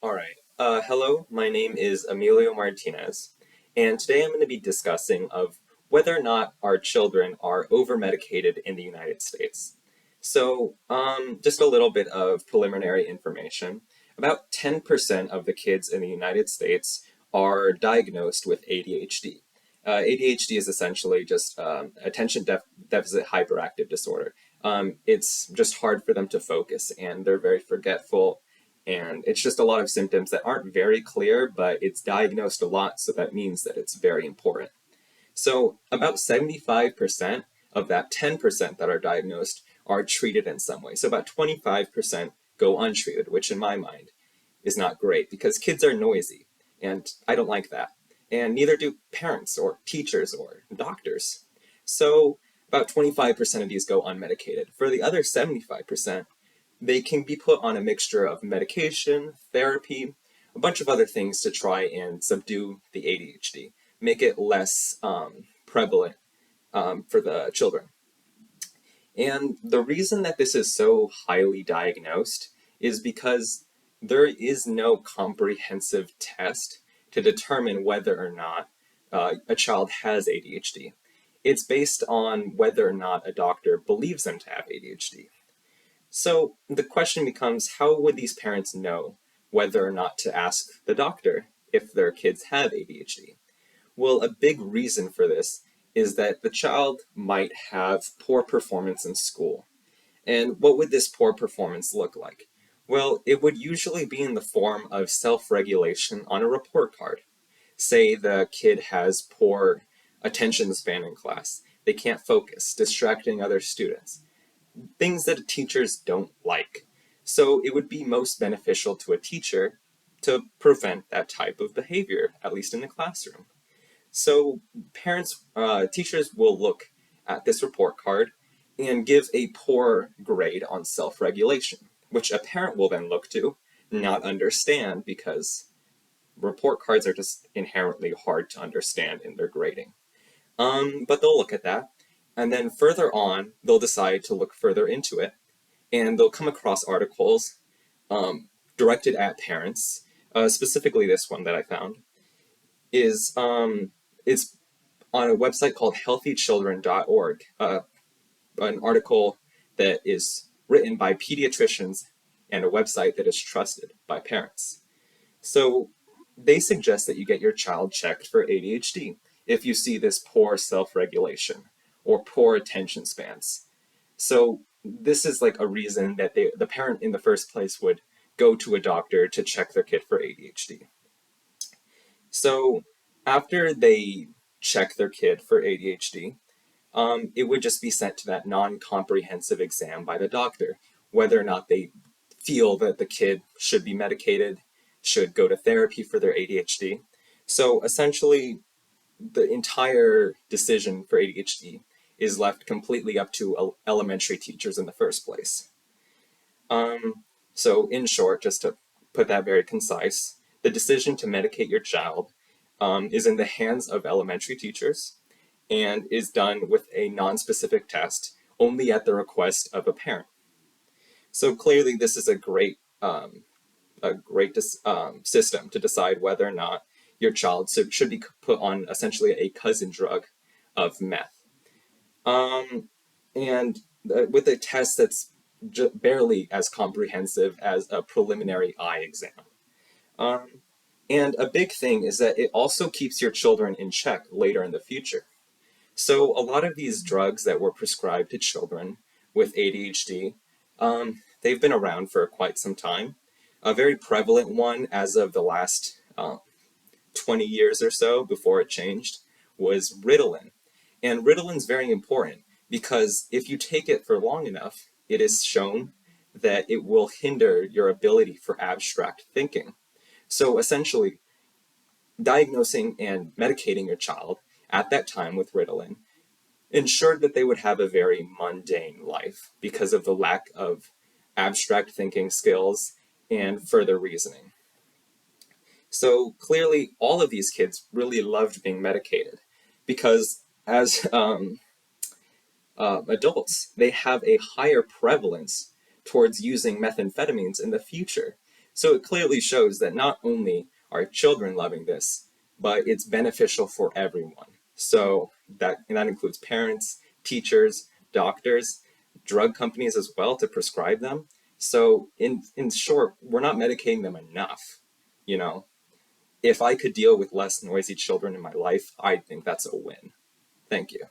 All right. Hello, my name is Emilio Martinez, and today I'm going to be discussing of whether or not our children are over-medicated in the United States. Just a little bit of preliminary information. About 10% of the kids in the United States are diagnosed with ADHD. ADHD is essentially just deficit hyperactive disorder. It's just hard for them to focus, and they're very forgetful, and it's just a lot of symptoms that aren't very clear, but it's diagnosed a lot, so that means that it's very important. So about 75% of that 10% that are diagnosed are treated in some way. So about 25% go untreated, which in my mind is not great because kids are noisy, and I don't like that. And neither do parents or teachers or doctors. So about 25% of these go unmedicated. For the other 75%, they can be put on a mixture of medication, therapy, a bunch of other things to try and subdue the ADHD, make it less prevalent for the children. And the reason that this is so highly diagnosed is because there is no comprehensive test to determine whether or not a child has ADHD. It's based on whether or not a doctor believes them to have ADHD. So the question becomes, how would these parents know whether or not to ask the doctor if their kids have ADHD? Well, a big reason for this is that the child might have poor performance in school. And what would this poor performance look like? Well, it would usually be in the form of self-regulation on a report card. Say the kid has poor attention span in class. They can't focus, distracting other students. Things that teachers don't like. So it would be most beneficial to a teacher to prevent that type of behavior, at least in the classroom. So teachers will look at this report card and give a poor grade on self-regulation, which a parent will then look to, not understand, because report cards are just inherently hard to understand in their grading. But they'll look at that, and then further on, they'll decide to look further into it, and they'll come across articles directed at parents. Specifically, this one that I found is on a website called healthychildren.org, an article that is written by pediatricians and a website that is trusted by parents. So they suggest that you get your child checked for ADHD if you see this poor self-regulation or poor attention spans. So this is like a reason that the parent in the first place would go to a doctor to check their kid for ADHD. So after they check their kid for ADHD, it would just be sent to that non-comprehensive exam by the doctor, whether or not they feel that the kid should be medicated, should go to therapy for their ADHD. So essentially, the entire decision for ADHD is left completely up to elementary teachers in the first place. So in short, just to put that very concise, the decision to medicate your child is in the hands of elementary teachers and is done with a non-specific test only at the request of a parent. So clearly this is a great system to decide whether or not your child should be put on essentially a cousin drug of meth. With a test that's barely as comprehensive as a preliminary eye exam. And a big thing is that it also keeps your children in check later in the future. So a lot of these drugs that were prescribed to children with ADHD, they've been around for quite some time. A very prevalent one as of the last 20 years or so before it changed was Ritalin. And Ritalin's very important because if you take it for long enough, it is shown that it will hinder your ability for abstract thinking. So essentially, diagnosing and medicating your child at that time with Ritalin ensured that they would have a very mundane life because of the lack of abstract thinking skills and further reasoning. So clearly, all of these kids really loved being medicated because as adults, they have a higher prevalence towards using methamphetamines in the future. So it clearly shows that not only are children loving this, but it's beneficial for everyone. So that includes parents, teachers, doctors, drug companies as well to prescribe them. So in short, we're not medicating them enough. You know, if I could deal with less noisy children in my life, I think that's a win. Thank you.